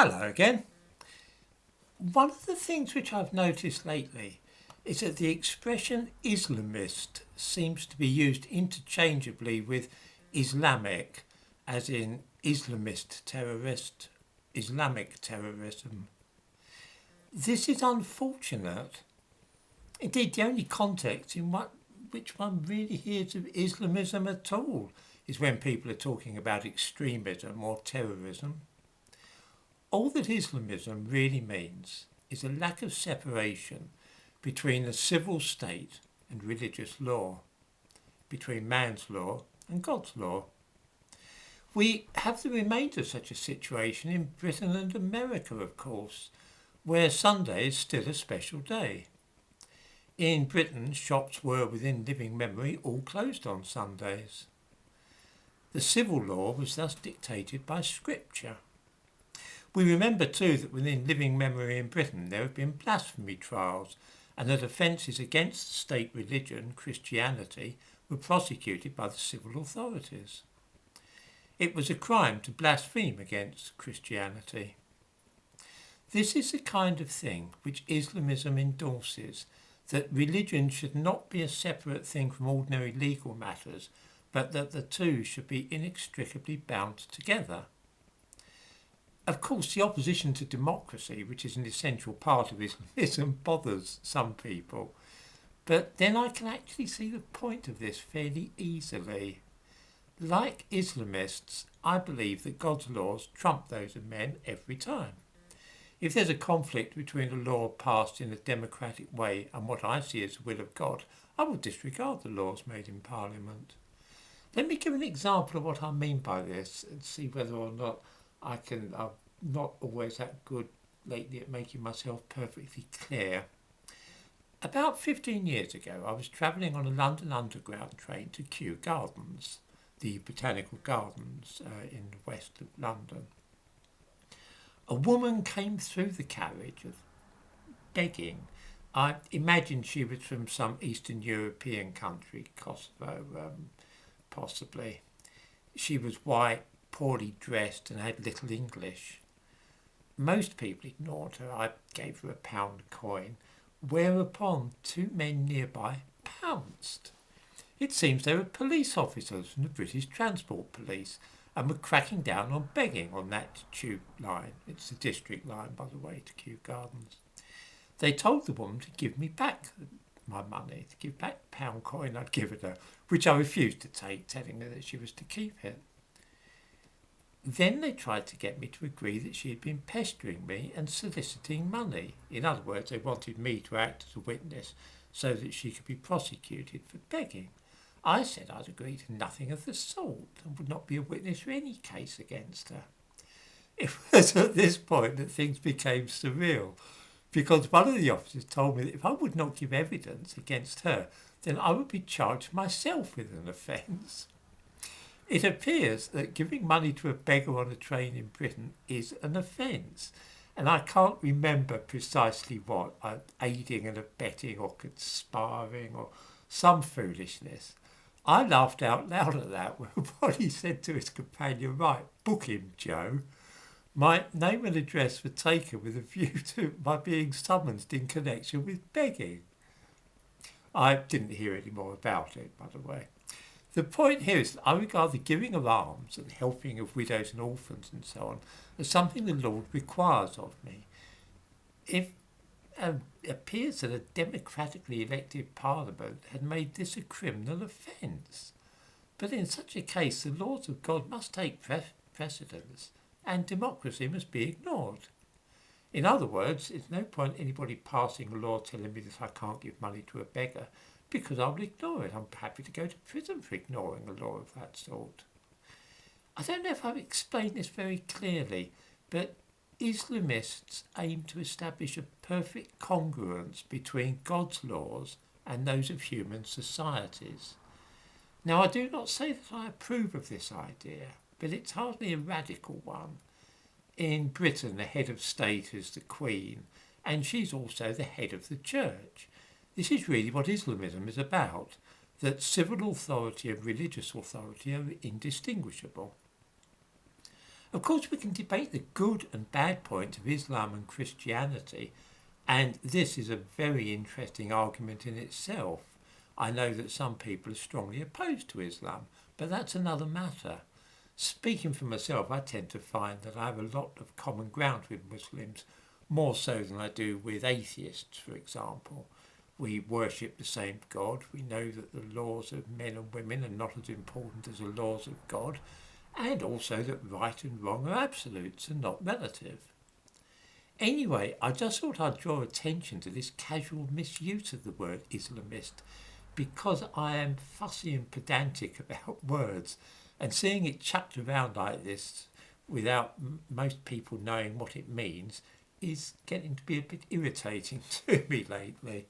Hello again. One of the things which I've noticed lately is that the expression Islamist seems to be used interchangeably with Islamic, as in Islamist terrorist, Islamic terrorism. This is unfortunate. Indeed, the only context in which one really hears of Islamism at all is when people are talking about extremism or terrorism. All that Islamism really means is a lack of separation between the civil state and religious law, between man's law and God's law. We have the remainder of such a situation in Britain and America, of course, where Sunday is still a special day. In Britain, shops were, within living memory, all closed on Sundays. The civil law was thus dictated by Scripture. We remember too that within living memory in Britain there have been blasphemy trials and that offences against the state religion, Christianity, were prosecuted by the civil authorities. It was a crime to blaspheme against Christianity. This is the kind of thing which Islamism endorses, that religion should not be a separate thing from ordinary legal matters, but that the two should be inextricably bound together. Of course, the opposition to democracy, which is an essential part of Islamism, bothers some people. But then I can actually see the point of this fairly easily. Like Islamists, I believe that God's laws trump those of men every time. If there's a conflict between a law passed in a democratic way and what I see as the will of God, I will disregard the laws made in Parliament. Let me give an example of what I mean by this and see whether or not I'm not always that good lately at making myself perfectly clear. About 15 years ago, I was travelling on a London Underground train to Kew Gardens, the botanical gardens in the west of London. A woman came through the carriage begging. I imagined she was from some Eastern European country, Kosovo, possibly. She was white, poorly dressed and had little English. Most people ignored her. I gave her £1 coin, whereupon two men nearby pounced. It seems they were police officers from the British Transport Police and were cracking down on begging on that tube line. It's the district line, by the way, to Kew Gardens. They told the woman to give me back my money, to give back the £1 coin I'd given her, which I refused to take, telling her that she was to keep it. Then they tried to get me to agree that she had been pestering me and soliciting money. In other words, they wanted me to act as a witness so that she could be prosecuted for begging. I said I'd agree to nothing of the sort and would not be a witness for any case against her. It was at this point that things became surreal, because one of the officers told me that if I would not give evidence against her, then I would be charged myself with an offence. It appears that giving money to a beggar on a train in Britain is an offence, and I can't remember precisely what, aiding and abetting or conspiring or some foolishness. I laughed out loud at that when he said to his companion, "Right, book him, Joe." My name and address were taken with a view to my being summoned in connection with begging. I didn't hear any more about it, by the way. The point here is that I regard the giving of alms and helping of widows and orphans and so on as something the Lord requires of me. If it appears that a democratically elected parliament had made this a criminal offence, but in such a case the laws of God must take precedence and democracy must be ignored. In other words, it's no point anybody passing a law telling me that I can't give money to a beggar, because I will ignore it. I'm happy to go to prison for ignoring a law of that sort. I don't know if I've explained this very clearly, but Islamists aim to establish a perfect congruence between God's laws and those of human societies. Now, I do not say that I approve of this idea, but it's hardly a radical one. In Britain, the head of state is the Queen, and she's also the head of the church. This is really what Islamism is about, that civil authority and religious authority are indistinguishable. Of course, we can debate the good and bad points of Islam and Christianity, and this is a very interesting argument in itself. I know that some people are strongly opposed to Islam, but that's another matter. Speaking for myself, I tend to find that I have a lot of common ground with Muslims, more so than I do with atheists, for example. We worship the same God. We know that the laws of men and women are not as important as the laws of God, and also that right and wrong are absolutes and not relative. Anyway, I just thought I'd draw attention to this casual misuse of the word Islamist because I am fussy and pedantic about words, and seeing it chucked around like this without most people knowing what it means is getting to be a bit irritating to me lately.